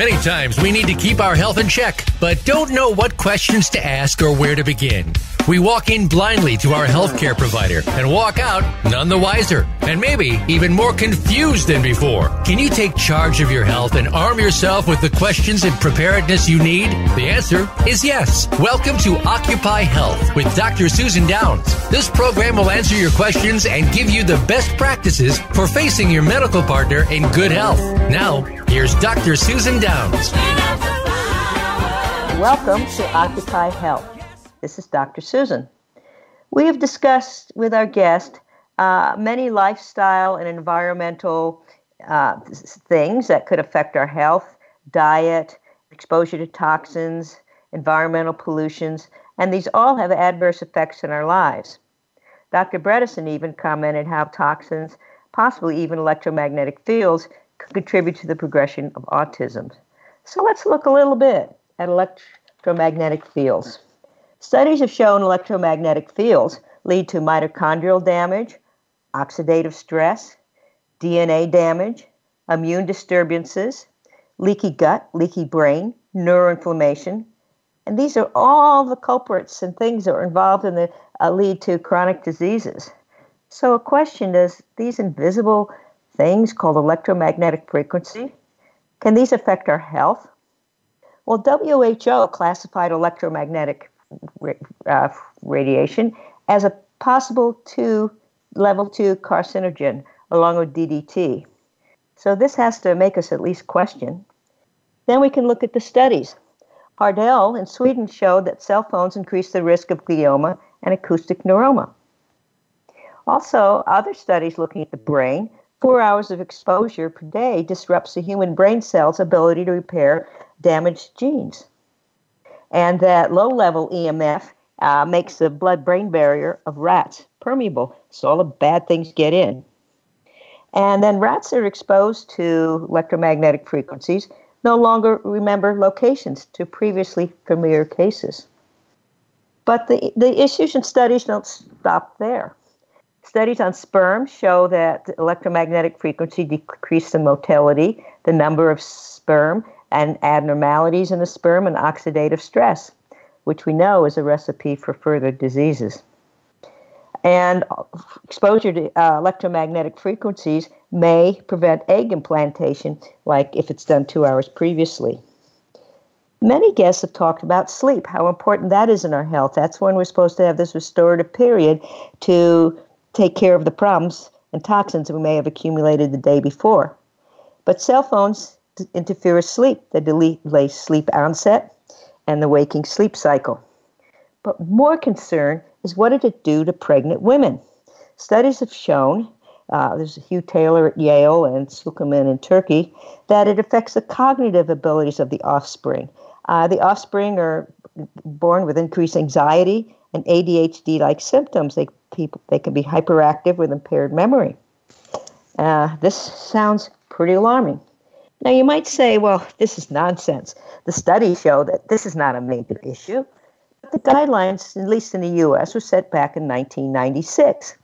Many times we need to keep our health in check, but don't know what questions to ask or where to begin. We walk in blindly to our healthcare provider and walk out none the wiser, and maybe even more confused than before. Can you take charge of your health and arm yourself with the questions and preparedness you need? The answer is yes. Welcome to Occupy Health with Dr. Susan Downs. This program will answer your questions and give you the best practices for facing your medical partner in good health. Now, here's Dr. Susan Downs. Welcome to Occupy Health. This is Dr. Susan. We have discussed with our guest many lifestyle and environmental things that could affect our health, diet, exposure to toxins, environmental pollutions, and these all have adverse effects in our lives. Dr. Bredesen even commented how toxins, possibly even electromagnetic fields, could contribute to the progression of autism. So let's look a little bit at electromagnetic fields. Studies have shown electromagnetic fields lead to mitochondrial damage, oxidative stress, DNA damage, immune disturbances, leaky gut, leaky brain, neuroinflammation, and these are all the culprits and things that are involved in the lead to chronic diseases. So a question is, these invisible things called electromagnetic frequency, can these affect our health? Well, WHO classified electromagnetic radiation as a possible level 2 carcinogen along with DDT. So this has to make us at least question. Then we can look at the studies. Hardell in Sweden showed that cell phones increase the risk of glioma and acoustic neuroma. Also, other studies looking at the brain, 4 hours of exposure per day disrupts the human brain cell's ability to repair damaged genes. And that low-level EMF makes the blood-brain barrier of rats permeable, so all the bad things get in. And then rats that are exposed to electromagnetic frequencies no longer remember locations to previously familiar cases. But the issues and studies don't stop there. Studies on sperm show that electromagnetic frequency decreases the motility, the number of sperm, and abnormalities in the sperm and oxidative stress, which we know is a recipe for further diseases. And exposure to electromagnetic frequencies may prevent egg implantation, like if it's done 2 hours previously. Many guests have talked about sleep, how important that is in our health. That's when we're supposed to have this restorative period to take care of the problems and toxins that we may have accumulated the day before. But cell phones interfere with sleep. They delay sleep onset and the waking sleep cycle. But more concern is, what did it do to pregnant women? Studies have shown, there's Hugh Taylor at Yale and Suleyman in Turkey, that it affects the cognitive abilities of the offspring. The offspring are born with increased anxiety and ADHD-like symptoms. They can be hyperactive with impaired memory. This sounds pretty alarming. Now, you might say, well, this is nonsense. The studies show that this is not a major issue. But the guidelines, at least in the U.S., were set back in 1996.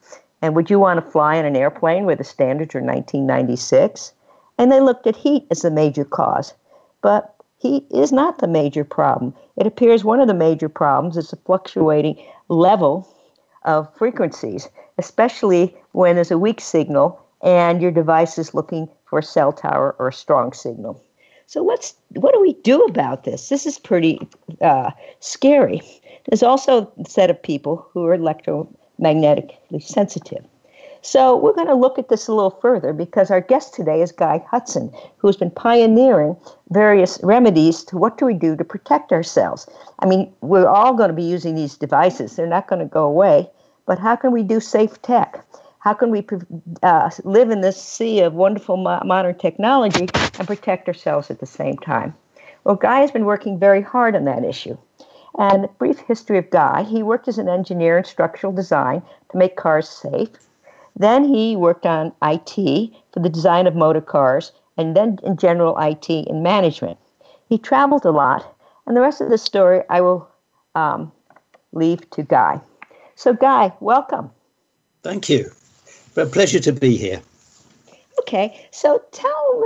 And would you want to fly in an airplane where the standards are 1996? And they looked at heat as the major cause. But heat is not the major problem. It appears one of the major problems is the fluctuating level of frequencies, especially when there's a weak signal and your device is looking for a cell tower or a strong signal. So what do we do about this? This is pretty scary. There's also a set of people who are electromagnetically sensitive. So we're going to look at this a little further because our guest today is Guy Hudson, who's been pioneering various remedies to what do we do to protect ourselves. I mean, we're all going to be using these devices. They're not going to go away. But how can we do safe tech? How can we live in this sea of wonderful modern technology and protect ourselves at the same time? Well, Guy has been working very hard on that issue. And a brief history of Guy: he worked as an engineer in structural design to make cars safe. Then he worked on IT for the design of motor cars, and then in general IT in management. He traveled a lot, and the rest of the story I will leave to Guy. So Guy, welcome. Thank you. A pleasure to be here. Okay, so tell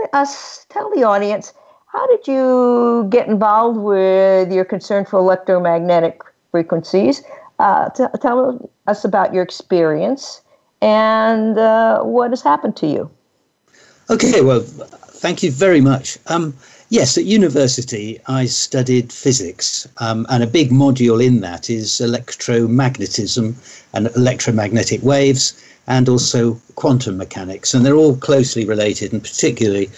the audience, how did you get involved with your concern for electromagnetic frequencies? Tell us about your experience and what has happened to you. Okay, well, thank you very much. Yes, at university, I studied physics, and a big module in that is electromagnetism and electromagnetic waves, and also quantum mechanics. And they're all closely related, and particularly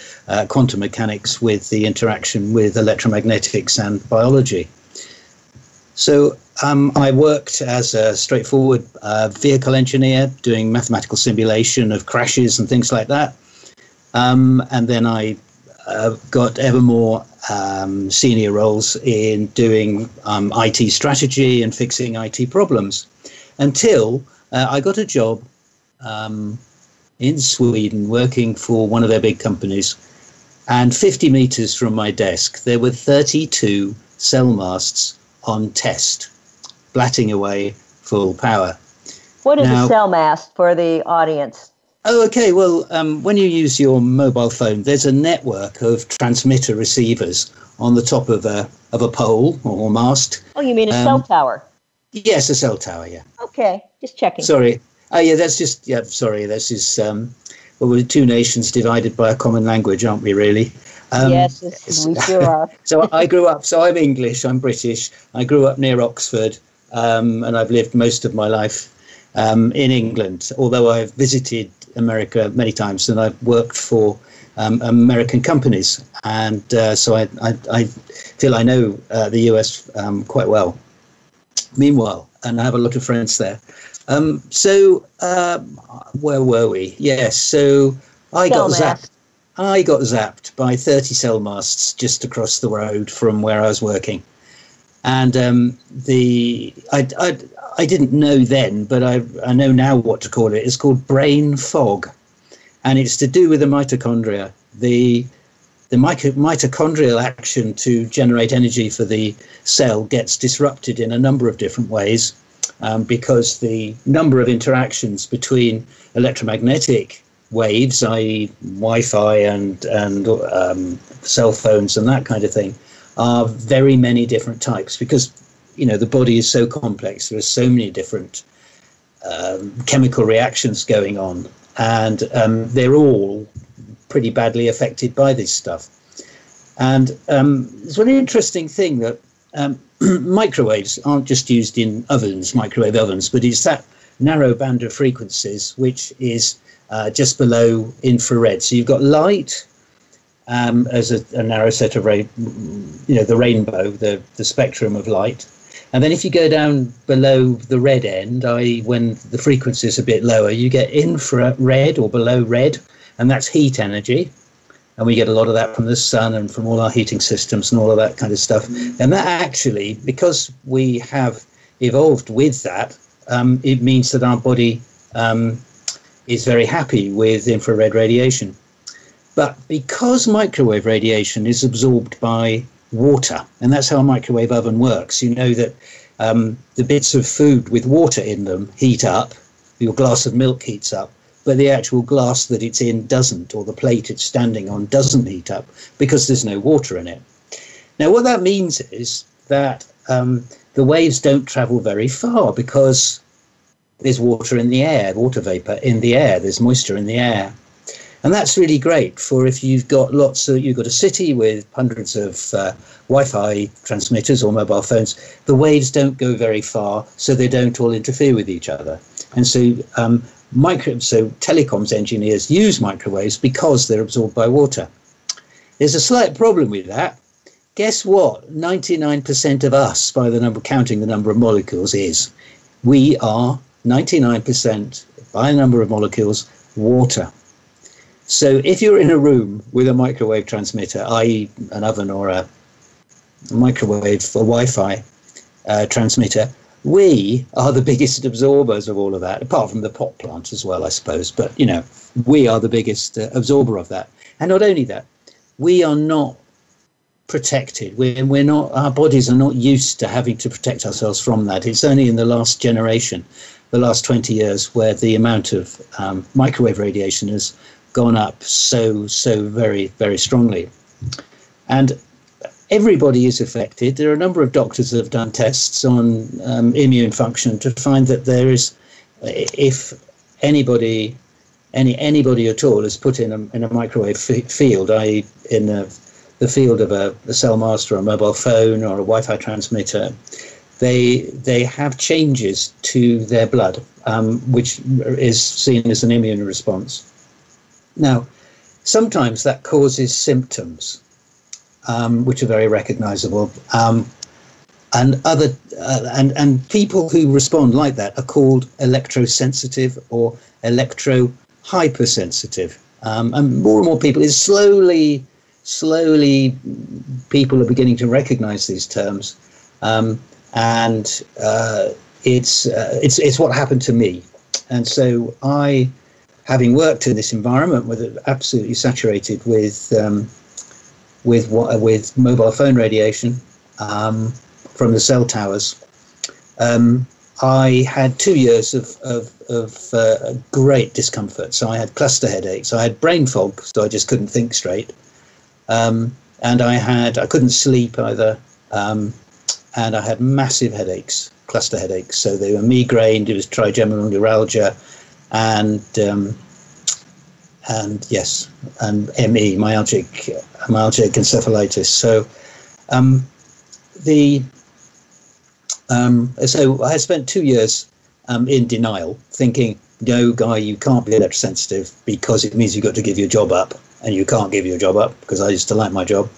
quantum mechanics with the interaction with electromagnetics and biology. So I worked as a straightforward vehicle engineer, doing mathematical simulation of crashes and things like that. And then I got ever more senior roles in doing IT strategy and fixing IT problems, until I got a job in Sweden working for one of their big companies. And 50 meters from my desk, there were 32 cell masts on test, blatting away full power. What is a cell mast for the audience? Oh, okay. Well, when you use your mobile phone, there's a network of transmitter receivers on the top of a pole or mast. Oh, you mean a cell tower? Yes, a cell tower, yeah. Okay, just checking. Sorry. Oh, yeah, that's just, yeah, sorry. This is, well, we're two nations divided by a common language, aren't we, really? Yes, we sure are. So I grew up, so I'm English, I'm British. I grew up near Oxford, and I've lived most of my life in England, although I've visited America many times, and I've worked for American companies. And so I feel I know the US quite well. Meanwhile, and I have a lot of friends there. Where were we? Yes, so I got zapped by 30 cell masts just across the road from where I was working. And I didn't know then, but I know now what to call it. It's called brain fog. And it's to do with the mitochondria. The mitochondrial action to generate energy for the cell gets disrupted in a number of different ways, because the number of interactions between electromagnetic waves, i.e. Wi-Fi and cell phones and that kind of thing, are very many different types, because, you know, the body is so complex. There are so many different chemical reactions going on, and they're all pretty badly affected by this stuff. And it's one interesting thing that microwaves aren't just used in ovens, microwave ovens, but it's that narrow band of frequencies which is just below infrared. So you've got light as a narrow set of the rainbow, the spectrum of light. And then if you go down below the red end, i.e. when the frequency is a bit lower, you get infrared or below red, and that's heat energy. And we get a lot of that from the sun and from all our heating systems and all of that kind of stuff. And that actually, because we have evolved with that, it means that our body is very happy with infrared radiation. But because microwave radiation is absorbed by water, and that's how a microwave oven works, you know that the bits of food with water in them heat up, your glass of milk heats up, but the actual glass that it's in doesn't, or the plate it's standing on doesn't heat up because there's no water in it. Now, what that means is that the waves don't travel very far because there's water in the air, water vapor in the air, there's moisture in the air. And that's really great for if you've got you've got a city with hundreds of Wi-Fi transmitters or mobile phones. The waves don't go very far, so they don't all interfere with each other. And so telecoms engineers use microwaves because they're absorbed by water. There's a slight problem with that. Guess what? 99% of us, by the number, counting the number of molecules, is we are 99% by the number of molecules water. So if you're in a room with a microwave transmitter, i.e. an oven or a microwave or Wi-Fi transmitter, we are the biggest absorbers of all of that, apart from the pot plant as well, I suppose. But, you know, we are the biggest absorber of that. And not only that, we are not protected. We're not, our bodies are not used to having to protect ourselves from that. It's only in the last generation, the last 20 years, where the amount of microwave radiation has gone up so very, very strongly. And everybody is affected. There are a number of doctors that have done tests on immune function to find that there is, if anybody at all is put in a microwave field, i.e. in the field of a cell mast or a mobile phone or a Wi-Fi transmitter, they have changes to their blood, which is seen as an immune response. Now, sometimes that causes symptoms, which are very recognizable. And people who respond like that are called electrosensitive or electro hypersensitive. And more people is slowly people are beginning to recognize these terms. It's what happened to me. And so I, having worked in this environment with it absolutely saturated with mobile phone radiation from the cell towers, I had 2 years of great discomfort. So I had cluster headaches, I had brain fog, so I just couldn't think straight, and I couldn't sleep either, and I had massive headaches, cluster headaches. So they were migraine, it was trigeminal neuralgia, and ME, myalgic encephalitis. So so I spent 2 years in denial, thinking, no, Guy, you can't be electrosensitive because it means you've got to give your job up, and you can't give your job up because I used to like my job.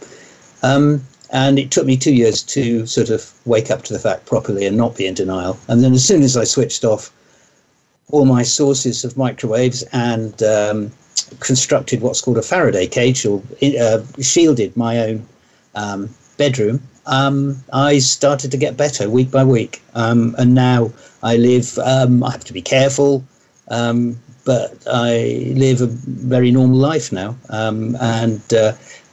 And it took me 2 years to sort of wake up to the fact properly and not be in denial. And then as soon as I switched off all my sources of microwaves and constructed what's called a Faraday cage, or shielded my own bedroom, I started to get better week by week. And now I live, I have to be careful, but I live a very normal life now, and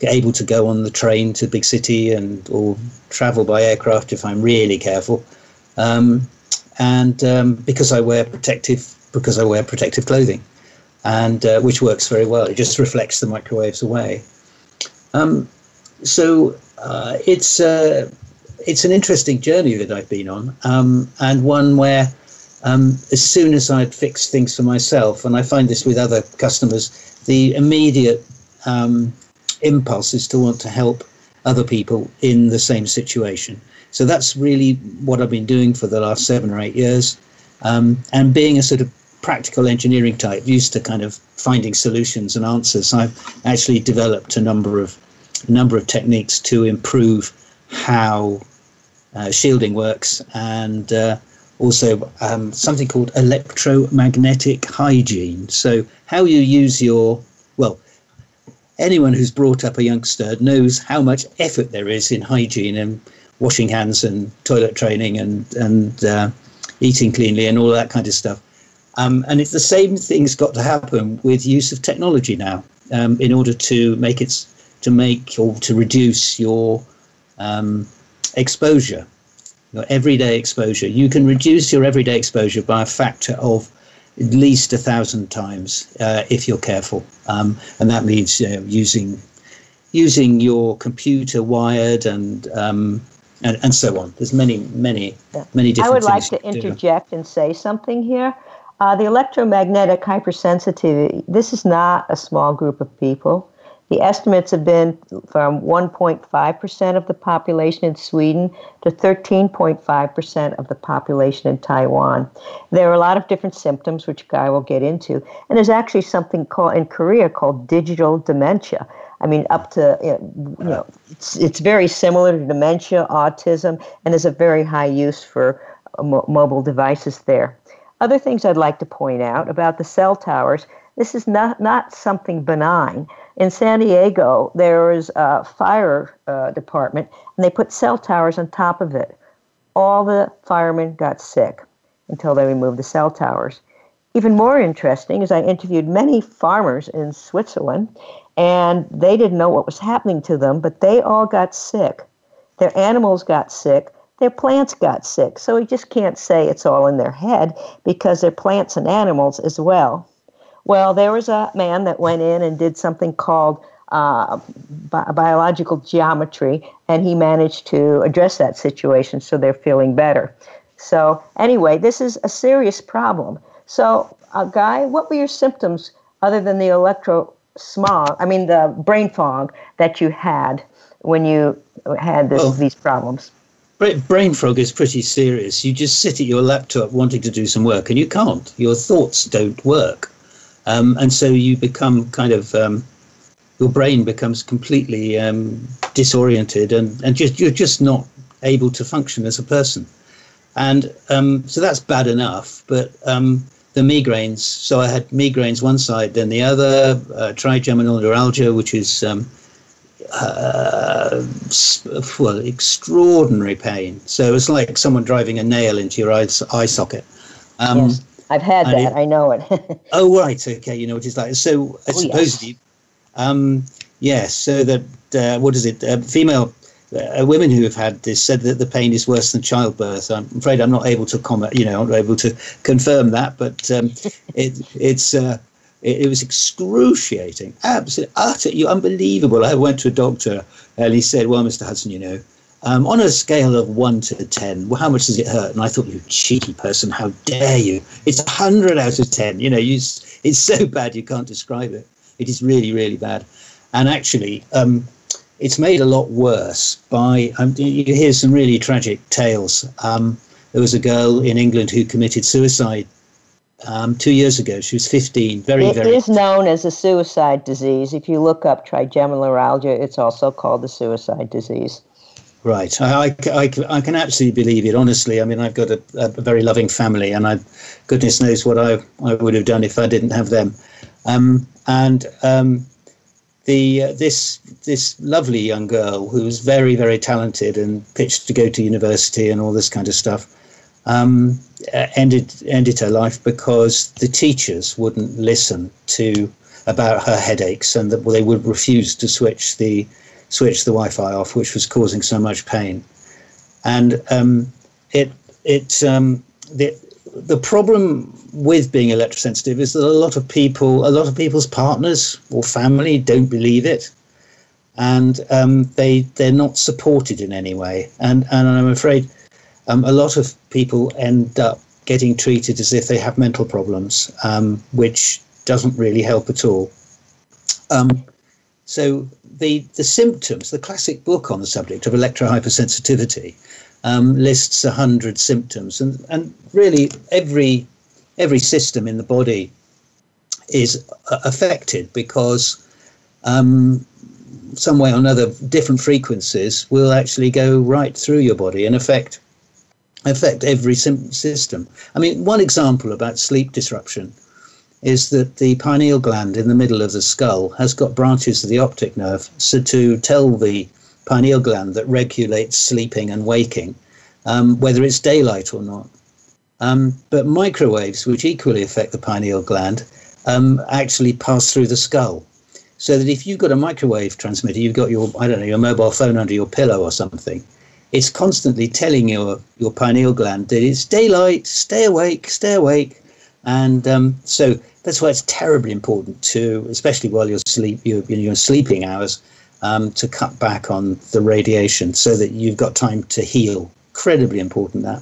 able to go on the train to the big city or travel by aircraft if I'm really careful. Because I wear protective clothing, and which works very well. It just reflects the microwaves away. It's an interesting journey that I've been on, and one where as soon as I'd fixed things for myself, and I find this with other customers, the immediate impulse is to want to help other people in the same situation. So that's really what I've been doing for the last 7 or 8 years. And being a sort of practical engineering type, used to kind of finding solutions and answers, I've actually developed a number of techniques to improve how shielding works, and also something called electromagnetic hygiene. So how you use anyone who's brought up a youngster knows how much effort there is in hygiene and washing hands and toilet training and eating cleanly and all that kind of stuff. And it's the same thing's got to happen with use of technology now, in order to reduce your exposure, your everyday exposure. You can reduce your everyday exposure by a factor of at least 1,000 times if you're careful, and that means using your computer wired and so on. There's many different. I would like things to interject and say something here. The electromagnetic hypersensitivity. This is not a small group of people. The estimates have been from 1.5% of the population in Sweden to 13.5% of the population in Taiwan. There are a lot of different symptoms, which Guy will get into. And there's actually something in Korea called digital dementia. I mean, up to, it's very similar to dementia, autism, and there's a very high use for mobile devices there. Other things I'd like to point out about the cell towers, this is not something benign. In San Diego, there was a fire department, and they put cell towers on top of it. All the firemen got sick until they removed the cell towers. Even more interesting is I interviewed many farmers in Switzerland, and they didn't know what was happening to them, but they all got sick. Their animals got sick. Their plants got sick. So we just can't say it's all in their head, because they're plants and animals as well. Well, there was a man that went in and did something called biological geometry, and he managed to address that situation so they're feeling better. So anyway, this is a serious problem. So, Guy, what were your symptoms other than the the brain fog that you had when you had these problems? Brain fog is pretty serious. You just sit at your laptop wanting to do some work and you can't. Your thoughts don't work. And so you become kind of, your brain becomes completely disoriented and you're just not able to function as a person. And so that's bad enough. But the migraines, so I had migraines one side, then the other, trigeminal neuralgia, which is extraordinary pain. So it's like someone driving a nail into your eye socket. Yes, I've had that. I know it. Oh, right. Okay. You know what it's like. So supposedly, yes. So that, what is it? Female women who have had this said that the pain is worse than childbirth. I'm afraid I'm not able to comment, I'm not able to confirm that, but it was excruciating, absolutely, utterly unbelievable. I went to a doctor and he said, well, Mr. Hudson, on a scale of 1 to 10, well, how much does it hurt? And I thought, you cheeky person, how dare you? It's 100 out of 10. It's so bad you can't describe it. It is really, really bad. And actually, it's made a lot worse by, you hear some really tragic tales. There was a girl in England who committed suicide 2 years ago. She was 15, It is known as a suicide disease. If you look up trigeminal neuralgia, it's also called the suicide disease. Right. I can absolutely believe it, honestly. I mean, I've got a very loving family, and goodness knows what I would have done if I didn't have them. This lovely young girl who was very, very talented and pitched to go to university and all this kind of stuff, ended her life because the teachers wouldn't listen about her headaches, and that they would refuse to switch the Wi-Fi off, which was causing so much pain. And the problem with being electrosensitive is that a lot of people's partners or family don't believe it, and they're not supported in any way. And I'm afraid a lot of people end up getting treated as if they have mental problems, which doesn't really help at all. So the symptoms, the classic book on the subject of electrohypersensitivity, lists 100 symptoms, and really every system in the body is affected because some way or another different frequencies will actually go right through your body and affect every system. I mean, one example about sleep disruption is that the pineal gland in the middle of the skull has got branches of the optic nerve, so to tell the pineal gland that regulates sleeping and waking, whether it's daylight or not. But microwaves, which equally affect the pineal gland, actually pass through the skull. So that if you've got a microwave transmitter, you've got your mobile phone under your pillow or something, it's constantly telling your pineal gland that it's daylight, stay awake. And so that's why it's terribly important to, especially while you're in your sleeping hours, to cut back on the radiation so that you've got time to heal. Incredibly important, that.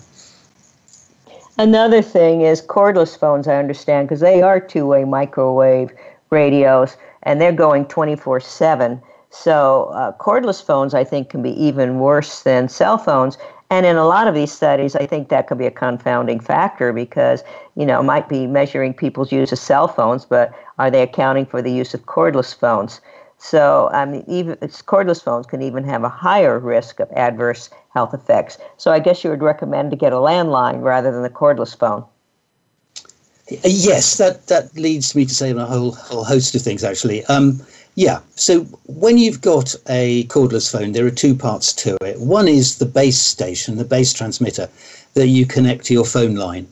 Another thing is cordless phones, I understand, because they are two-way microwave radios, and they're going 24/7. So cordless phones, I think, can be even worse than cell phones. And in a lot of these studies, I think that could be a confounding factor because, it might be measuring people's use of cell phones, but are they accounting for the use of cordless phones? So, even cordless phones can even have a higher risk of adverse health effects. So I guess you would recommend to get a landline rather than the cordless phone. Yes, that leads me to say a whole host of things, actually. Yeah, so when you've got a cordless phone, there are two parts to it. One is the base station, the base transmitter that you connect to your phone line.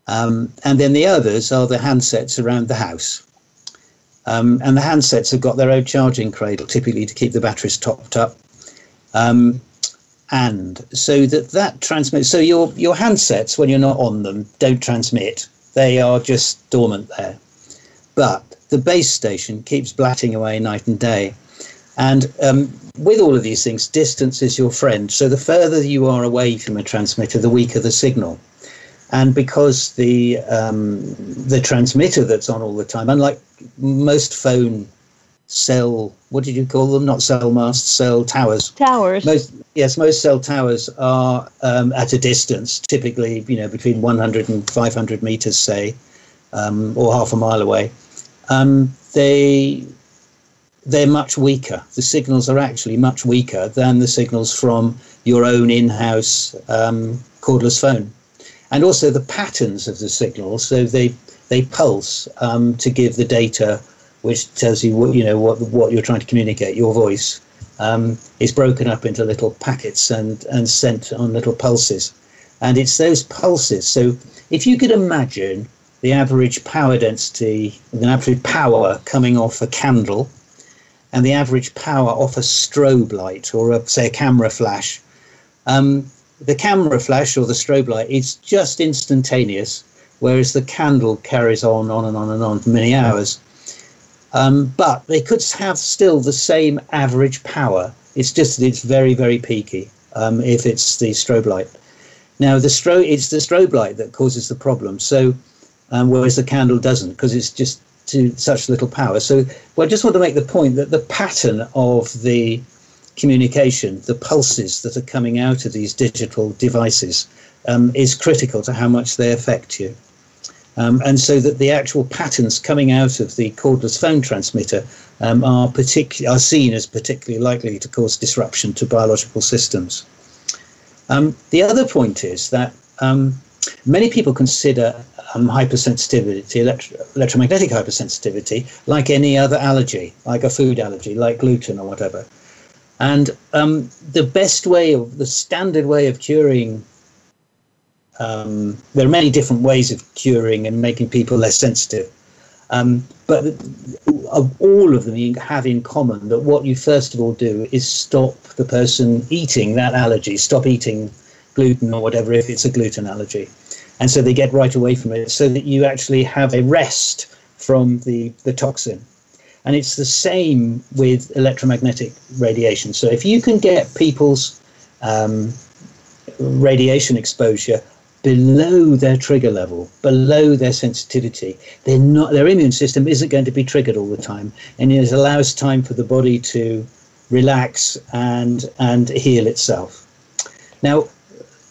And then the others are the handsets around the house. And the handsets have got their own charging cradle, typically to keep the batteries topped up. And so that transmits. So your handsets, when you're not on them, don't transmit. They are just dormant there. But the base station keeps blatting away night and day. And with all of these things, distance is your friend. So the further you are away from a transmitter, the weaker the signal. And because the transmitter that's on all the time, unlike most phone cell, what did you call them? Not cell masts, cell towers. Towers. Most cell towers are at a distance, typically, between 100 and 500 meters, say, or half a mile away. They're much weaker. The signals are actually much weaker than the signals from your own in-house cordless phone. And also the patterns of the signals, so they pulse to give the data, which tells you what you're trying to communicate. Your voice is broken up into little packets and sent on little pulses, and it's those pulses. So if you could imagine the average power density, the average power coming off a candle, and the average power off a strobe light or say a camera flash. The camera flash or the strobe light is just instantaneous, whereas the candle carries on and on and on for many hours. But they could have still the same average power. It's just that it's very, very peaky if it's the strobe light. Now, it's the strobe light that causes the problem. So, whereas the candle doesn't, because it's just to such little power. So, I just want to make the point that the pattern of the communication, the pulses that are coming out of these digital devices, is critical to how much they affect you. And so that the actual patterns coming out of the cordless phone transmitter are seen as particularly likely to cause disruption to biological systems. The other point is that many people consider hypersensitivity, electromagnetic hypersensitivity, like any other allergy, like a food allergy, like gluten or whatever. And the standard way of curing, there are many different ways of curing and making people less sensitive. But all of them you have in common that what you first of all do is stop the person eating that allergy, stop eating gluten or whatever if it's a gluten allergy. And so they get right away from it so that you actually have a rest from the toxin. And it's the same with electromagnetic radiation. So if you can get people's radiation exposure below their trigger level, below their sensitivity, their immune system isn't going to be triggered all the time, and it allows time for the body to relax and heal itself. Now,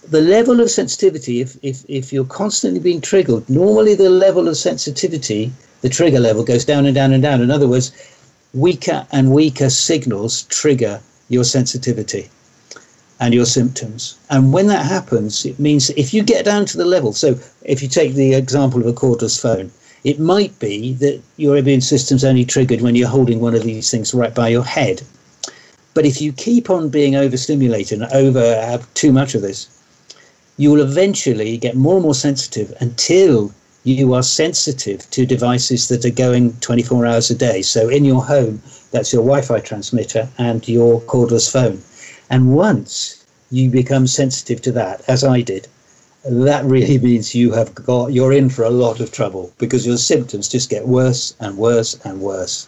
the level of sensitivity, if you're constantly being triggered, normally the level of sensitivity, the trigger level, goes down and down and down. In other words, weaker and weaker signals trigger your sensitivity and your symptoms. And when that happens, it means that if you get down to the level, so if you take the example of a cordless phone, it might be that your immune system's only triggered when you're holding one of these things right by your head. But if you keep on being overstimulated and have too much of this, you will eventually get more and more sensitive until you are sensitive to devices that are going 24 hours a day. So in your home, that's your Wi-Fi transmitter and your cordless phone. And once you become sensitive to that, as I did, that really means you're in for a lot of trouble because your symptoms just get worse and worse and worse.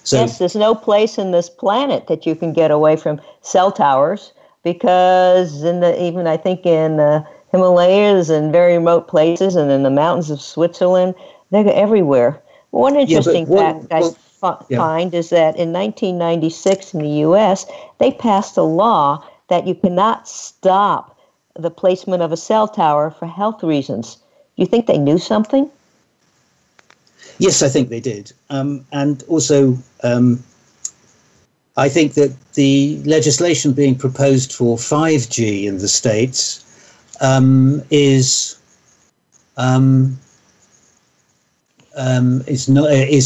So, yes, there's no place in this planet that you can get away from cell towers because even I think in the Himalayas and very remote places and in the mountains of Switzerland, they're everywhere. One interesting fact I find is that in 1996 in the U.S., they passed a law that you cannot stop the placement of a cell tower for health reasons. Do you think they knew something? Yes, I think they did. And also, I think that the legislation being proposed for 5G in the States is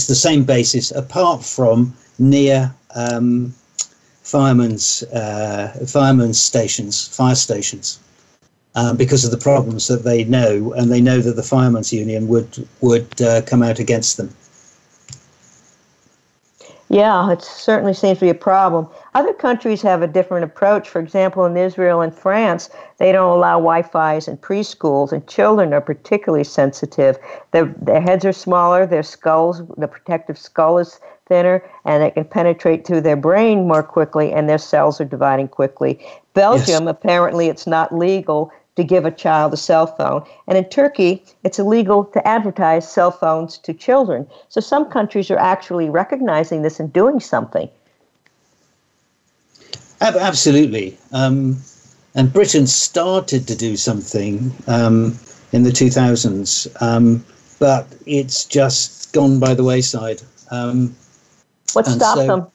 the same basis, apart from near fire stations, because of the problems that they know, and they know that the Firemen's Union would come out against them. Yeah, it certainly seems to be a problem. Other countries have a different approach. For example, in Israel and France, they don't allow Wi-Fi's in preschools, and children are particularly sensitive. Their heads are smaller, their skulls, the protective skull is thinner, and it can penetrate through their brain more quickly, and their cells are dividing quickly. Belgium, yes. Apparently, it's not legal to give a child a cell phone. And in Turkey, it's illegal to advertise cell phones to children. So some countries are actually recognizing this and doing something. Absolutely. And Britain started to do something in the 2000s, but it's just gone by the wayside. What stopped them?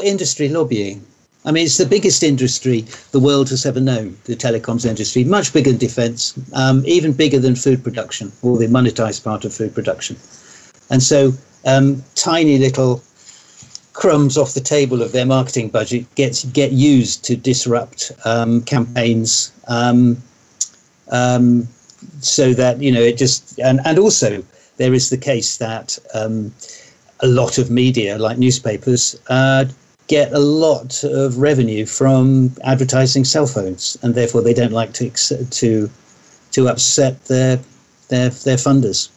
Industry lobbying. I mean, it's the biggest industry the world has ever known, the telecoms industry, much bigger than defense, even bigger than food production, or the monetized part of food production. And so tiny little crumbs off the table of their marketing budget get used to disrupt campaigns, so that, it just, and also there is the case that a lot of media, like newspapers, get a lot of revenue from advertising cell phones, and therefore they don't like to upset their funders.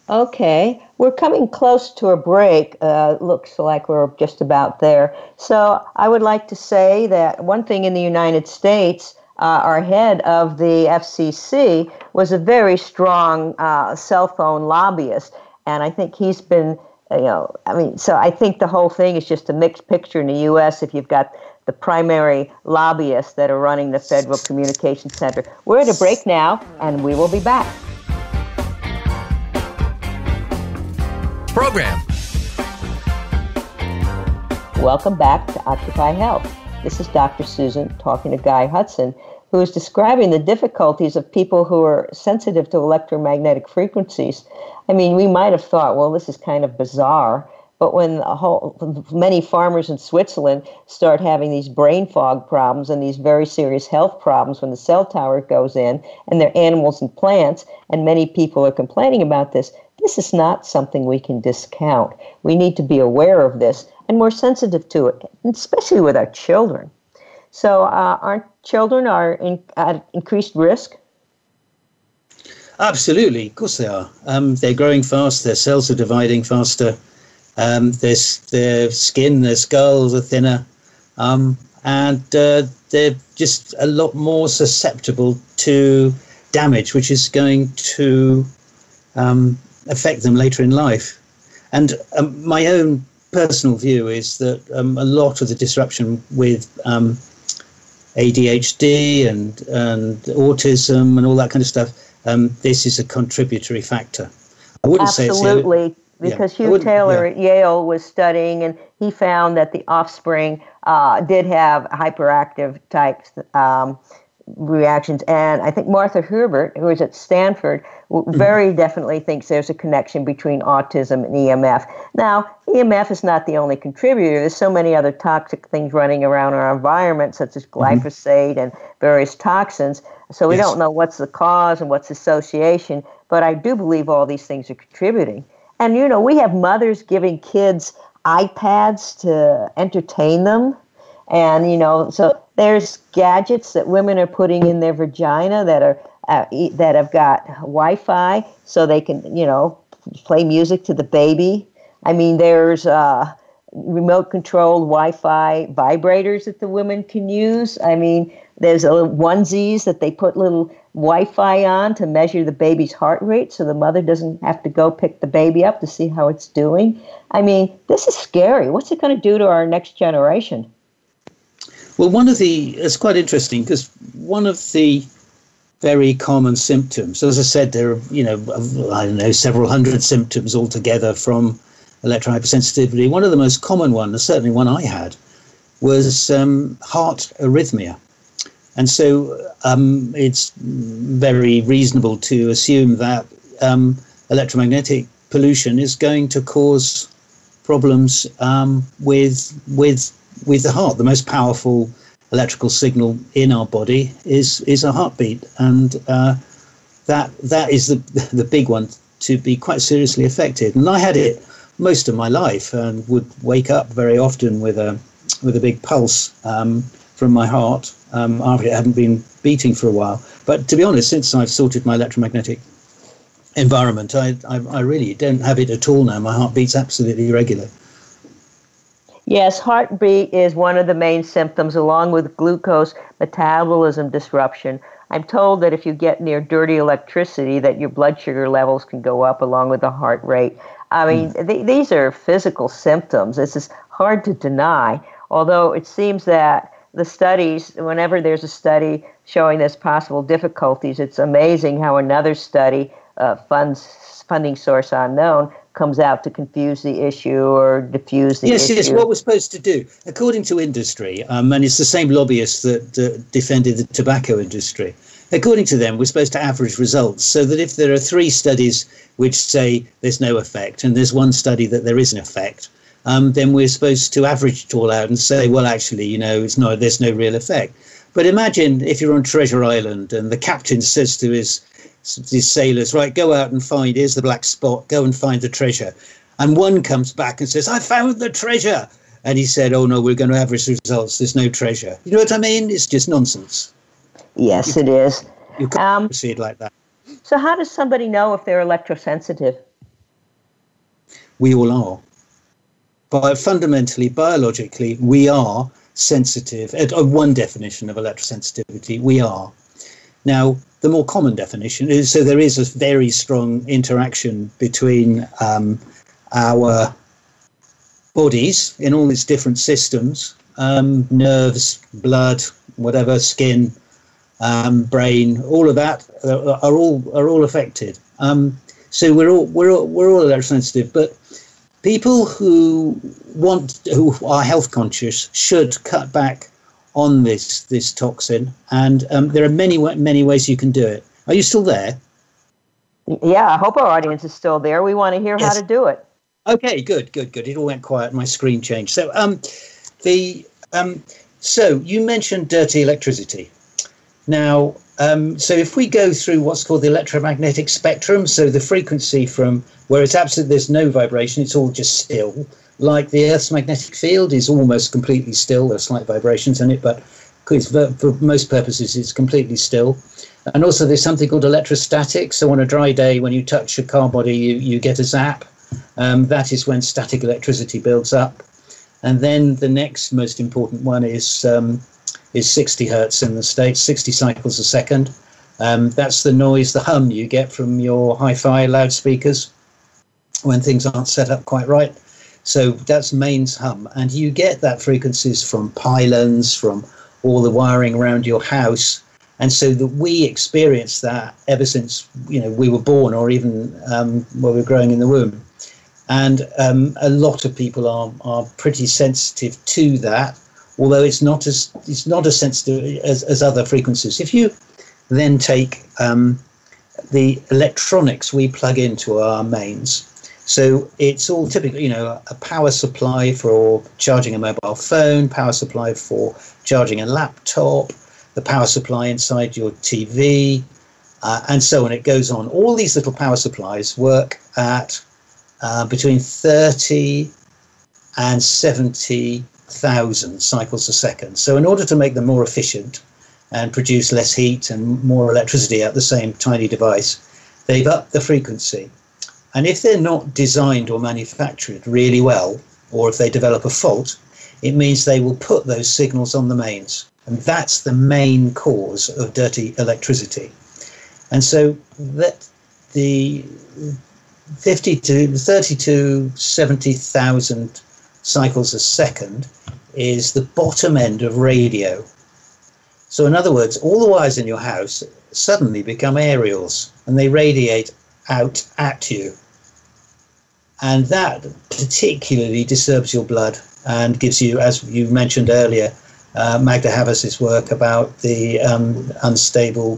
Okay, we're coming close to a break. Looks like we're just about there. So I would like to say that one thing in the United States, our head of the FCC was a very strong cell phone lobbyist, and I think he's been so I think the whole thing is just a mixed picture in the U.S. if you've got the primary lobbyists that are running the Federal Communications Center. We're at a break now, and we will be back. Program. Welcome back to Occupy Health. This is Dr. Susan talking to Guy Hudson, who is describing the difficulties of people who are sensitive to electromagnetic frequencies. I mean, we might have thought, well, this is kind of bizarre, but when many farmers in Switzerland start having these brain fog problems and these very serious health problems when the cell tower goes in and their animals and plants, and many people are complaining about this, this is not something we can discount. We need to be aware of this and more sensitive to it, especially with our children. So aren't children at increased risk? Absolutely, of course they are. They're growing fast, their cells are dividing faster, their skin, their skulls are thinner, and they're just a lot more susceptible to damage, which is going to affect them later in life. And my own personal view is that a lot of the disruption with ADHD and autism and all that kind of stuff, this is a contributory factor. I wouldn't say it's absolutely, because Hugh Taylor at Yale was studying, and he found that the offspring did have hyperactive types reactions. And I think Martha Herbert, who is at Stanford, very definitely thinks there's a connection between autism and EMF. Now, EMF is not the only contributor. There's so many other toxic things running around our environment, such as glyphosate and various toxins. So we don't know what's the cause and what's the association, but I do believe all these things are contributing. And, we have mothers giving kids iPads to entertain them. And, so there's gadgets that women are putting in their vagina that have got Wi-Fi so they can, play music to the baby. I mean, there's remote-controlled Wi-Fi vibrators that the women can use. I mean, there's little onesies that they put little Wi-Fi on to measure the baby's heart rate so the mother doesn't have to go pick the baby up to see how it's doing. I mean, this is scary. What's it going to do to our next generation? Well, it's quite interesting because one of the very common symptoms, as I said, there are, several hundred symptoms altogether from electrohypersensitivity. One of the most common ones, certainly one I had, was heart arrhythmia. And so it's very reasonable to assume that electromagnetic pollution is going to cause problems with the heart. The most powerful electrical signal in our body is a heartbeat, and that is the big one to be quite seriously affected. And I had it most of my life, and would wake up very often with a big pulse from my heart after it hadn't been beating for a while. But to be honest, since I've sorted my electromagnetic environment, I really don't have it at all now. My heart beats absolutely regular. Yes, heartbeat is one of the main symptoms, along with glucose metabolism disruption. I'm told that if you get near dirty electricity, that your blood sugar levels can go up along with the heart rate. I mean, these are physical symptoms. This is hard to deny, although it seems that the studies, whenever there's a study showing there's possible difficulties, it's amazing how another study, funding source unknown, comes out to confuse the issue or diffuse the issue. Yes, what we're supposed to do, according to industry, and it's the same lobbyists that defended the tobacco industry, according to them, we're supposed to average results, so that if there are 3 studies which say there's no effect, and there's 1 study that there is an effect, then we're supposed to average it all out and say, well, actually, there's no real effect. But imagine if you're on Treasure Island and the captain says to his sailors, right, go out and find, here's the black spot, go and find the treasure. And one comes back and says, I found the treasure. And he said, oh, no, we're going to average results. There's no treasure. You know what I mean? It's just nonsense. Yes, it is. You can't proceed like that. So how does somebody know if they're electrosensitive? We all are. But fundamentally, biologically, we are sensitive. One definition of electrosensitivity, we are. Now, the more common definition is, so there is a very strong interaction between our bodies in all its different systems, nerves, blood, whatever, skin, brain, all of that are all affected. So we're all electrosensitive, but people who are health conscious should cut back on this toxin, and there are many ways you can do it. Are you still there? Yeah, I hope our audience is still there. We want to hear how to do it. Okay, good. It all went quiet. My screen changed. So, so you mentioned dirty electricity. Now, so if we go through what's called the electromagnetic spectrum, so the frequency from where it's absolute, there's no vibration, it's all just still. Like the Earth's magnetic field is almost completely still. There's slight vibrations in it, but for most purposes, it's completely still. And also there's something called electrostatic. So on a dry day, when you touch a car body, you get a zap. That is when static electricity builds up. And then the next most important one is 60 hertz in the States, 60 cycles a second. That's the noise, the hum you get from your hi-fi loudspeakers when things aren't set up quite right. So that's mains hum, and you get that frequencies from pylons, from all the wiring around your house, and so that we experience that ever since we were born, or even while we were growing in the womb. And a lot of people are pretty sensitive to that, although it's not as sensitive as other frequencies. If you then take the electronics we plug into our mains. So it's all typically, a power supply for charging a mobile phone, power supply for charging a laptop, the power supply inside your TV, and so on. It goes on. All these little power supplies work at between 30 and 70,000 cycles a second. So in order to make them more efficient and produce less heat and more electricity out the same tiny device, they've upped the frequency. And if they're not designed or manufactured really well, or if they develop a fault, it means they will put those signals on the mains. And that's the main cause of dirty electricity. And so that the 30 to 70,000 cycles a second is the bottom end of radio. So in other words, all the wires in your house suddenly become aerials, and they radiate out at you, and that particularly disturbs your blood and gives you, as you mentioned earlier, Magda Havas's work about the unstable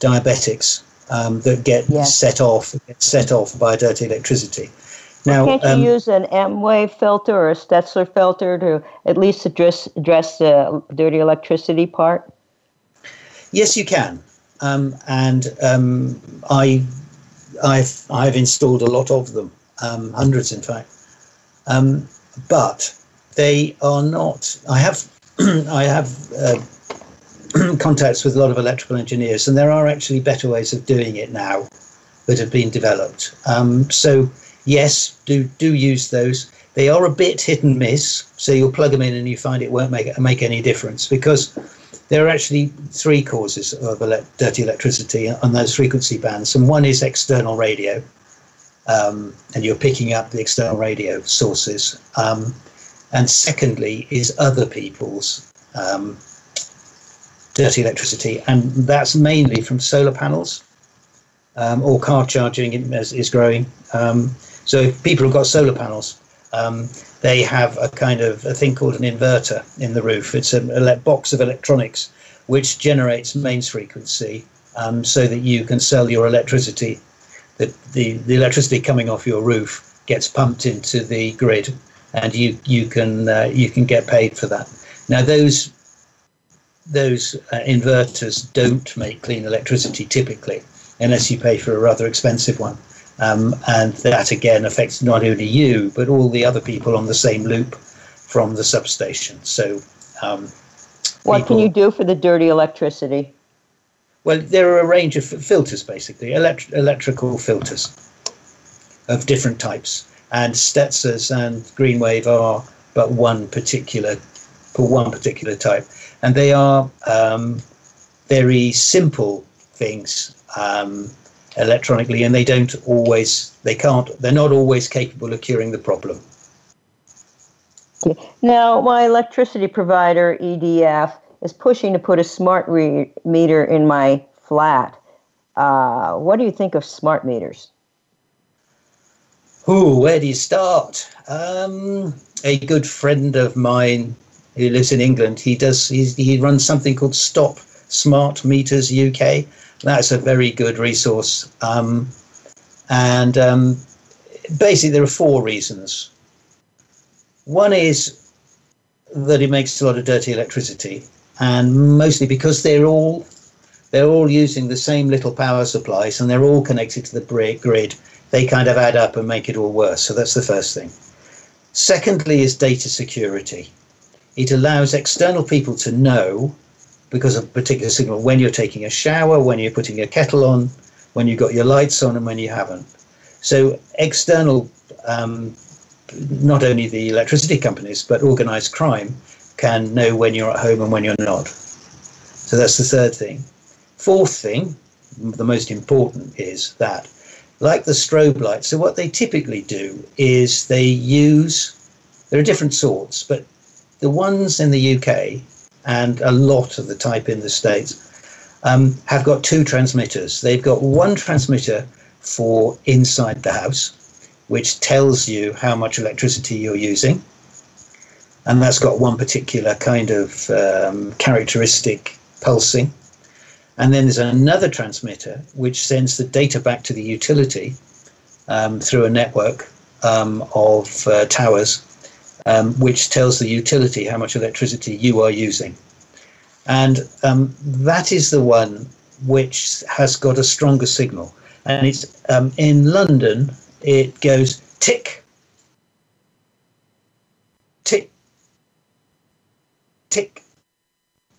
diabetics that get set off by dirty electricity. Now, can't you use an M-wave filter or a Stetzler filter to at least address the dirty electricity part? Yes, you can. And I've installed a lot of them. hundreds in fact. But they are not. I have I have contacts with a lot of electrical engineers, and there are actually better ways of doing it now that have been developed. So yes, do use those. They are a bit hit and miss, so you'll plug them in and you find it won't make any difference, because there are actually three causes of dirty electricity on those frequency bands, and one is external radio, and you're picking up the external radio sources, and secondly is other people's dirty electricity, and that's mainly from solar panels, or car charging is growing. So if people have got solar panels, they have a thing called an inverter in the roof. It's a box of electronics which generates mains frequency, so that you can sell your electricity. The electricity coming off your roof gets pumped into the grid, and you can get paid for that. Now those inverters don't make clean electricity typically, unless you pay for a rather expensive one. And that again affects not only you, but all the other people on the same loop from the substation. So what can you do for the dirty electricity? Well, there are a range of filters, basically, electrical filters of different types. And Stetzers and Greenwave are but one particular type. And they are very simple things electronically, and they're not always capable of curing the problem. Now, my electricity provider, EDF, is pushing to put a smart meter in my flat. What do you think of smart meters? Where do you start? A good friend of mine who lives in England, he runs something called Stop Smart Meters UK. That's a very good resource. Basically, there are four reasons. One is that it makes a lot of dirty electricity, and mostly because they're all using the same little power supplies, and they're all connected to the grid. They kind of add up and make it all worse. So that's the first thing. Secondly is data security. It allows external people to know, because of a particular signal, when you're taking a shower, when you're putting a kettle on, when you've got your lights on, and when you haven't. So external, not only the electricity companies, but organized crime can know when you're at home and when you're not. So that's the third thing. Fourth thing, the most important, is that, like the strobe lights, so what they typically do is there are different sorts, but the ones in the UK and a lot of the type in the States have got two transmitters. They've got one transmitter for inside the house, which tells you how much electricity you're using. And that's got one particular kind of characteristic pulsing. And then there's another transmitter which sends the data back to the utility through a network of towers, which tells the utility how much electricity you are using. And that is the one which has got a stronger signal. And it's in London, it goes tick, tick, tick,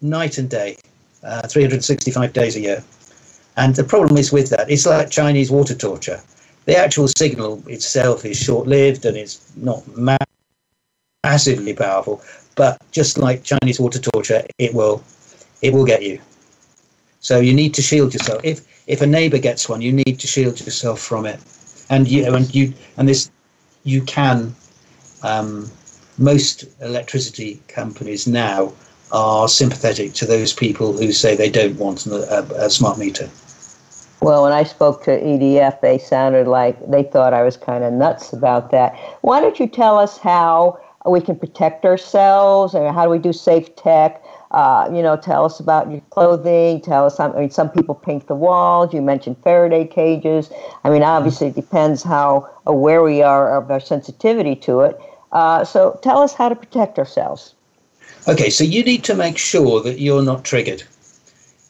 night and day, 365 days a year. And the problem is with that, it's like Chinese water torture. The actual signal itself is short-lived and it's not massively powerful, but just like Chinese water torture, it will get you. So you need to shield yourself. If a neighbor gets one, you need to shield yourself from it. And you can. Most electricity companies now are sympathetic to those people who say they don't want a smart meter. Well, when I spoke to EDF, they sounded like they thought I was kind of nuts about that. Why don't you tell us how we can protect ourselves, and how do we do safe tech? Tell us about your clothing. Tell us, some people paint the walls. You mentioned Faraday cages. Obviously it depends how aware we are of our sensitivity to it. So tell us how to protect ourselves. Okay, so you need to make sure that you're not triggered.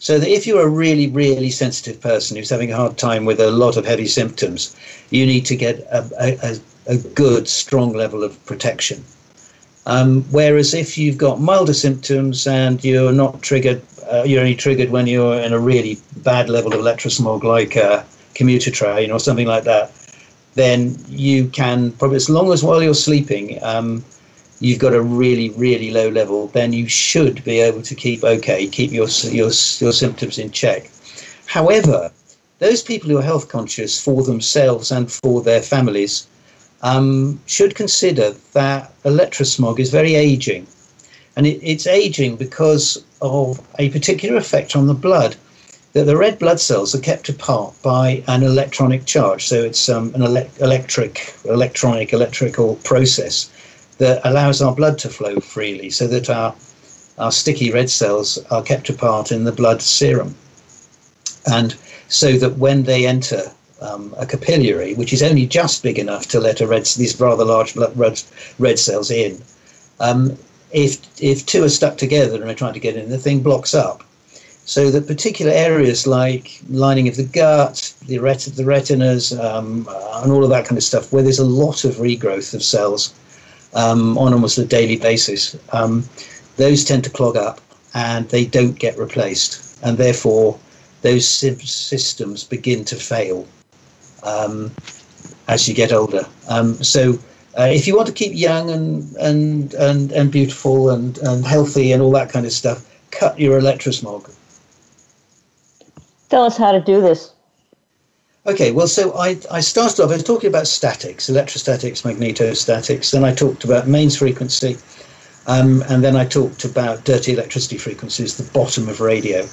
So that if you're a really, really sensitive person who's having a hard time with a lot of heavy symptoms, you need to get a good, strong level of protection. Whereas if you've got milder symptoms and you're not triggered, you're only triggered when you're in a really bad level of electrosmog, like a commuter train or something like that, then you can probably, as long as while you're sleeping, you've got a really, really low level, then you should be able to keep your symptoms in check. However, those people who are health conscious for themselves and for their families should consider that electrosmog is very aging. And it's aging because of a particular effect on the blood, that the red blood cells are kept apart by an electronic charge. So it's an electrical process that allows our blood to flow freely, so that our sticky red cells are kept apart in the blood serum. And so that when they enter a capillary, which is only just big enough to let these rather large red cells in, if two are stuck together and are trying to get in, the thing blocks up. So that particular areas like lining of the gut, the retinas, and all of that kind of stuff, where there's a lot of regrowth of cells on almost a daily basis, those tend to clog up and they don't get replaced. And therefore, those systems begin to fail as you get older. So if you want to keep young and beautiful and healthy and all that kind of stuff, cut your electrosmog. Tell us how to do this. Okay, well, so I started off, I was talking about statics, electrostatics, magnetostatics, then I talked about mains frequency, and then I talked about dirty electricity frequencies, the bottom of radio.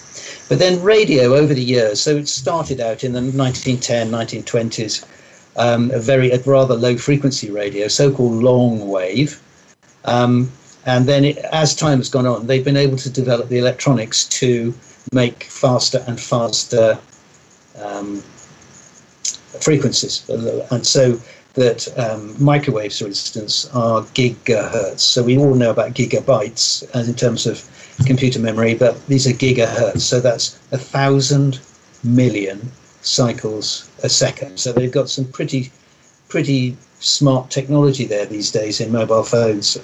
But then radio over the years, so it started out in the 1910, 1920s, a rather low frequency radio, so-called long wave. And then as time has gone on, they've been able to develop the electronics to make faster and faster frequencies. And so that microwaves, for instance, are gigahertz. So we all know about gigabytes as in terms of computer memory, but these are gigahertz. So that's 1,000 million cycles a second. So they've got some pretty smart technology there these days in mobile phones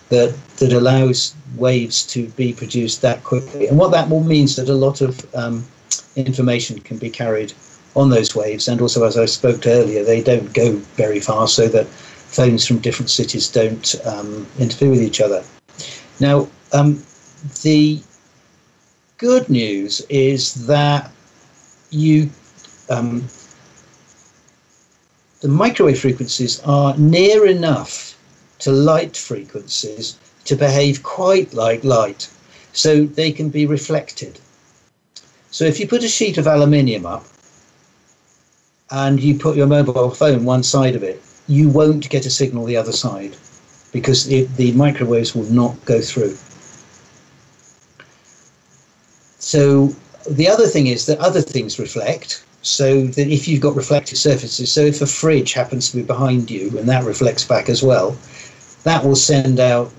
that allows waves to be produced that quickly. And what that will means that a lot of information can be carried on those waves. And also, as I spoke to earlier, they don't go very far, so that phones from different cities don't interfere with each other. Now, the good news is that the microwave frequencies are near enough to light frequencies to behave quite like light, so they can be reflected. So if you put a sheet of aluminium up and you put your mobile phone one side of it, you won't get a signal the other side, because the microwaves will not go through. So the other thing is that other things reflect, so that if you've got reflective surfaces, so if a fridge happens to be behind you and that reflects back as well, that will send out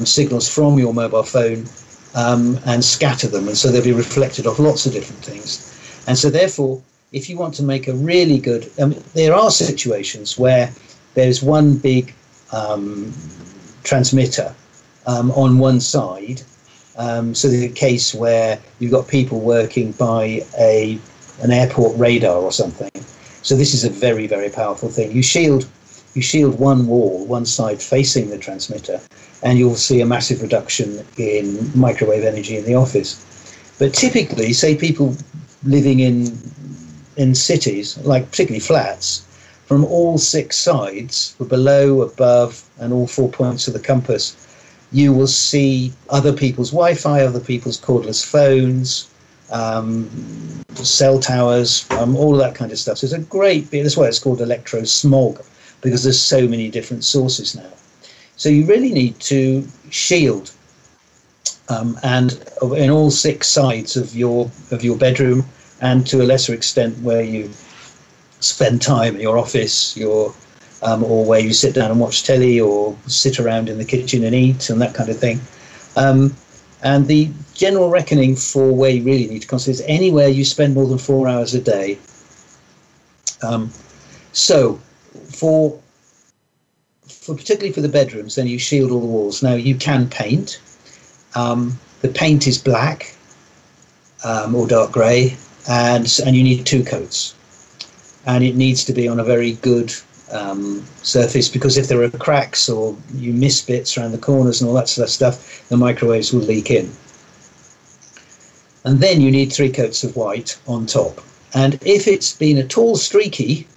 signals from your mobile phone and scatter them, and so they'll be reflected off lots of different things. And so therefore, if you want to make a really good, there are situations where there's one big transmitter on one side. So there's a case where you've got people working by an airport radar or something. So this is a very, very powerful thing. You shield one wall, one side facing the transmitter, and you'll see a massive reduction in microwave energy in the office. But typically, say people living in cities, like particularly flats, from all six sides, below, above, and all 4 points of the compass, you will see other people's Wi-Fi, other people's cordless phones, cell towers, all of that kind of stuff. So it's a great bit. That's why it's called electro smog, because there's so many different sources now. So you really need to shield, and in all six sides of your bedroom, and to a lesser extent where you spend time in your office, or where you sit down and watch telly, or sit around in the kitchen and eat, and that kind of thing. And the general reckoning for where you really need to concentrate is anywhere you spend more than 4 hours a day. So for particularly for the bedrooms, then you shield all the walls. Now you can paint. The paint is black or dark grey, and you need 2 coats. And it needs to be on a very good surface, because if there are cracks or you miss bits around the corners and all that sort of stuff, the microwaves will leak in. And then you need 3 coats of white on top. And if it's been at all streaky,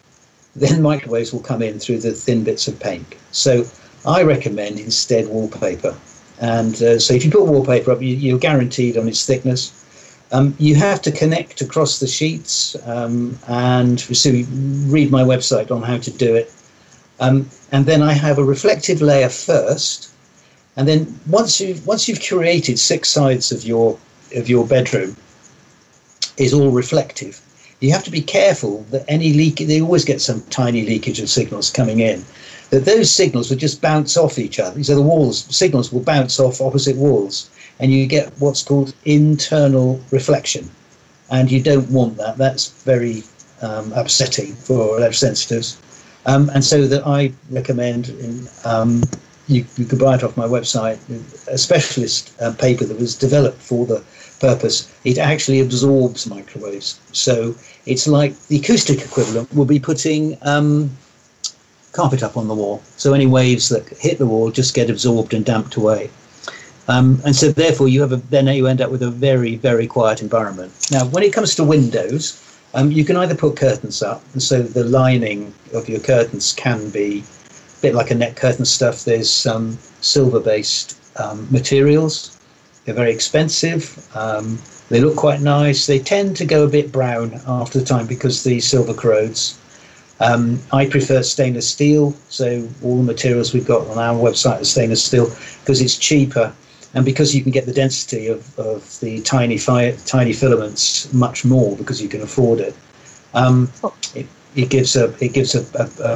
then microwaves will come in through the thin bits of paint. So I recommend instead wallpaper. And so if you put wallpaper up, you're guaranteed on its thickness. You have to connect across the sheets, and so you read my website on how to do it. And then I have a reflective layer first, and then once you've created 6 sides of your bedroom is all reflective, you have to be careful that any leak, they always get some tiny leakage of signals coming in, that those signals will just bounce off each other. So the signals will bounce off opposite walls, and you get what's called internal reflection. And you don't want that. That's very upsetting for electrosensitives. And so that I recommend, you could buy it off my website, a specialist paper that was developed for the purpose. It actually absorbs microwaves. So it's like the acoustic equivalent will be putting carpet up on the wall. So any waves that hit the wall just get absorbed and damped away. And so therefore you end up with a very, very quiet environment. Now, when it comes to windows, you can either put curtains up, and so the lining of your curtains can be a bit like a net curtain stuff. There's some silver-based materials. They're very expensive. They look quite nice. They tend to go a bit brown after the time because the silver corrodes. I prefer stainless steel, so all the materials we've got on our website are stainless steel because it's cheaper, and because you can get the density of the tiny filaments much more because you can afford it. It gives a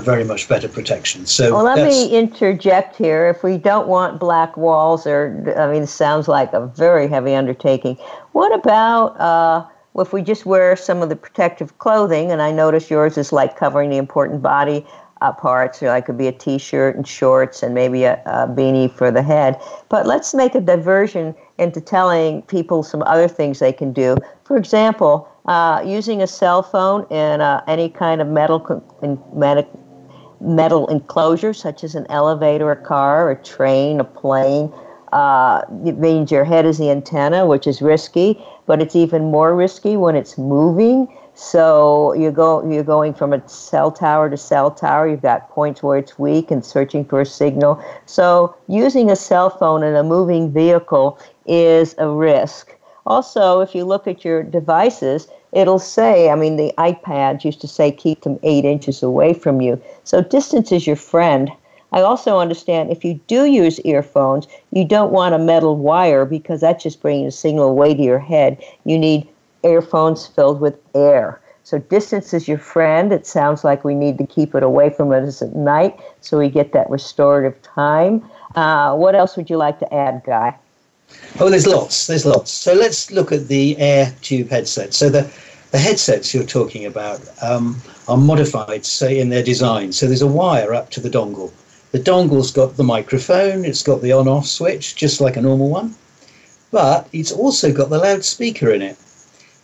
very much better protection. So well, let me interject here. If we don't want black walls, it sounds like a very heavy undertaking. What about if we just wear some of the protective clothing? And I notice yours is like covering the important body parts. So it could be a T-shirt and shorts and maybe a beanie for the head. But let's make a diversion into telling people some other things they can do. For example, using a cell phone in any kind of metal enclosure, such as an elevator, a car, a train, a plane. It means your head is the antenna, which is risky, but it's even more risky when it's moving. So you're going from a cell tower to cell tower. You've got points where it's weak and searching for a signal. So using a cell phone in a moving vehicle is a risk. Also, if you look at your devices, it'll say, the iPads used to say keep them 8 inches away from you. So distance is your friend. I also understand if you do use earphones, you don't want a metal wire because that's just bringing a signal away to your head. You need earphones filled with air. So distance is your friend. It sounds like we need to keep it away from us at night so we get that restorative time. What else would you like to add, Guy? Oh, there's lots. So let's look at the air tube headsets. So the headsets you're talking about are modified, say, in their design. So there's a wire up to the dongle. The dongle's got the microphone, it's got the on-off switch, just like a normal one, but it's also got the loudspeaker in it.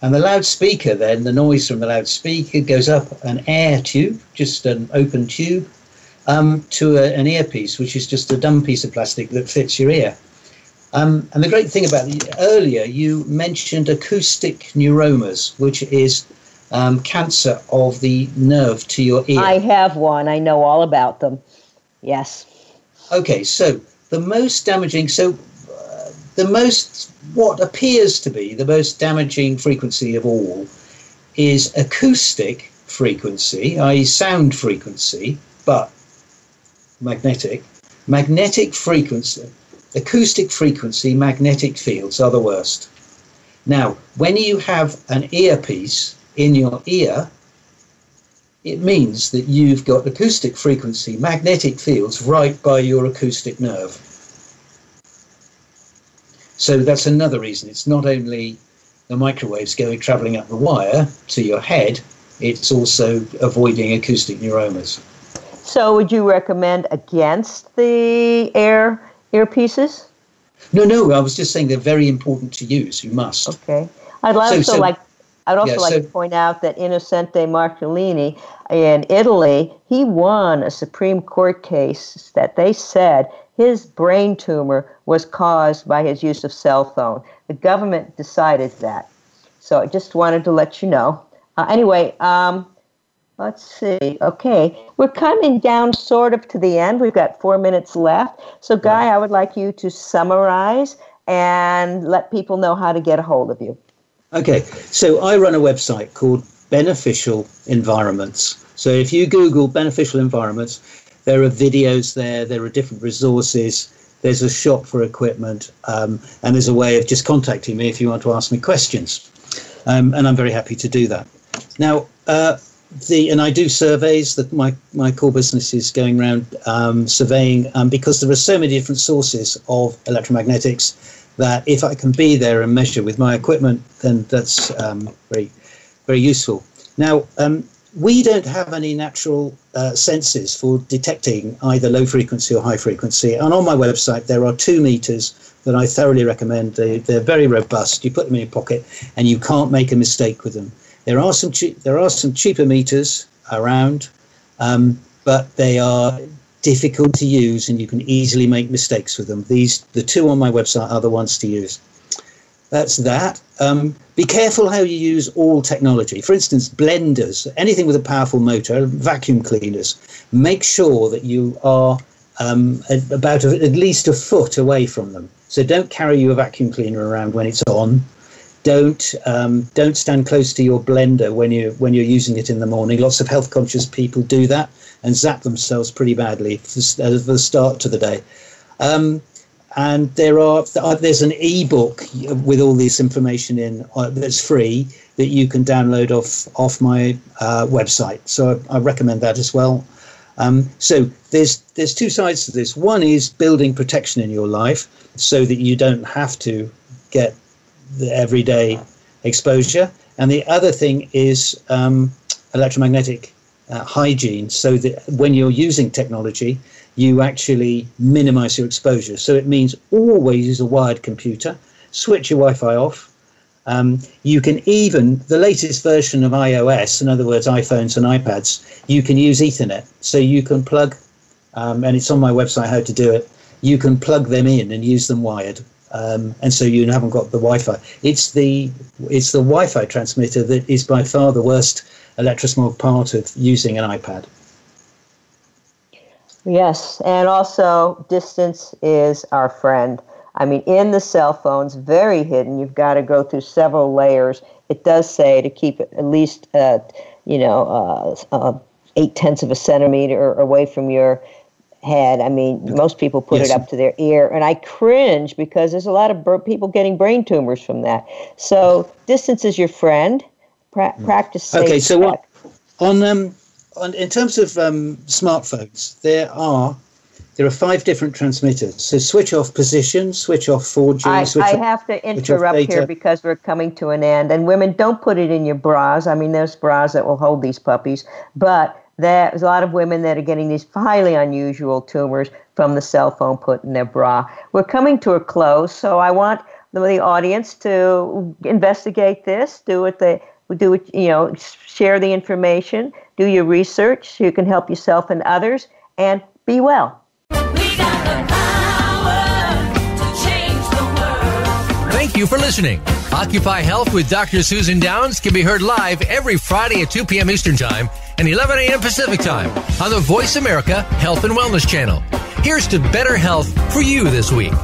And the loudspeaker then, the noise from the loudspeaker goes up an air tube, just an open tube, to an earpiece, which is just a dumb piece of plastic that fits your ear. And the great thing about earlier, you mentioned acoustic neuromas, which is cancer of the nerve to your ear. I have one. I know all about them. Yes. Okay, so what appears to be the most damaging frequency of all is acoustic frequency, i.e. sound frequency, but magnetic frequency. Acoustic frequency, magnetic fields are the worst. Now, when you have an earpiece in your ear, it means that you've got acoustic frequency, magnetic fields right by your acoustic nerve. So that's another reason. It's not only the microwaves travelling up the wire to your head, it's also avoiding acoustic neuromas. So would you recommend against the earpieces? No, I was just saying they're very important to use. You must. Okay. I'd also like to point out that Innocente Martellini in Italy, he won a Supreme Court case that they said his brain tumor was caused by his use of cell phone. The government decided that. So I just wanted to let you know. Anyway, let's see. Okay, we're coming down sort of to the end. We've got 4 minutes left. So, Guy, I would like you to summarize and let people know how to get a hold of you. Okay, so I run a website called Beneficial Environments. So if you Google Beneficial Environments, there are videos there are different resources, there's a shop for equipment, and there's a way of just contacting me if you want to ask me questions. And I'm very happy to do that. Now, and I do surveys. That my core business is going around surveying because there are so many different sources of electromagnetics that if I can be there and measure with my equipment, then that's very, very useful. Now, we don't have any natural senses for detecting either low frequency or high frequency. And on my website, there are 2 meters that I thoroughly recommend. They're very robust. You put them in your pocket and you can't make a mistake with them. There are some cheaper meters around, but they are difficult to use and you can easily make mistakes with them. The 2 on my website are the ones to use. That's that. Be careful how you use all technology. For instance, blenders, anything with a powerful motor, vacuum cleaners. Make sure that you are about at least a foot away from them. So don't carry your vacuum cleaner around when it's on. Don't stand close to your blender when you're using it in the morning. Lots of health conscious people do that and zap themselves pretty badly for the start to the day. And there's an ebook with all this information in that's free that you can download off my website. So I recommend that as well. So there's 2 sides to this. One is building protection in your life so that you don't have to get the everyday exposure, and the other thing is electromagnetic hygiene, so that when you're using technology you actually minimize your exposure. So it means always use a wired computer, switch your Wi-Fi off. You can even, the latest version of iOS, in other words iPhones and iPads, you can use Ethernet, so you can plug and it's on my website how to do it. You can plug them in and use them wired. And so you haven't got the Wi-Fi. It's the Wi-Fi transmitter that is by far the worst electrosmog part of using an iPad. Yes, and also distance is our friend. I mean, in the cell phones, very hidden. You've got to go through several layers. It does say to keep it at least, 0.8 of a centimeter away from your head. I mean, most people put it up to their ear, and I cringe because there's a lot of people getting brain tumors from that. So distance is your friend. Practice safe. Okay, so what in terms of smartphones, there are 5 different transmitters. So switch off position, switch off 4G. I have to interrupt here because we're coming to an end. And women, don't put it in your bras. I mean, there's bras that will hold these puppies, but there's a lot of women that are getting these highly unusual tumors from the cell phone put in their bra. We're coming to a close, so I want the audience to investigate this, share the information, do your research so you can help yourself and others, and be well. We got the power to change the world. Thank you for listening. Occupy Health with Dr. Susan Downs can be heard live every Friday at 2 p.m. Eastern Time and 11 a.m. Pacific Time on the Voice America Health and Wellness Channel. Here's to better health for you this week.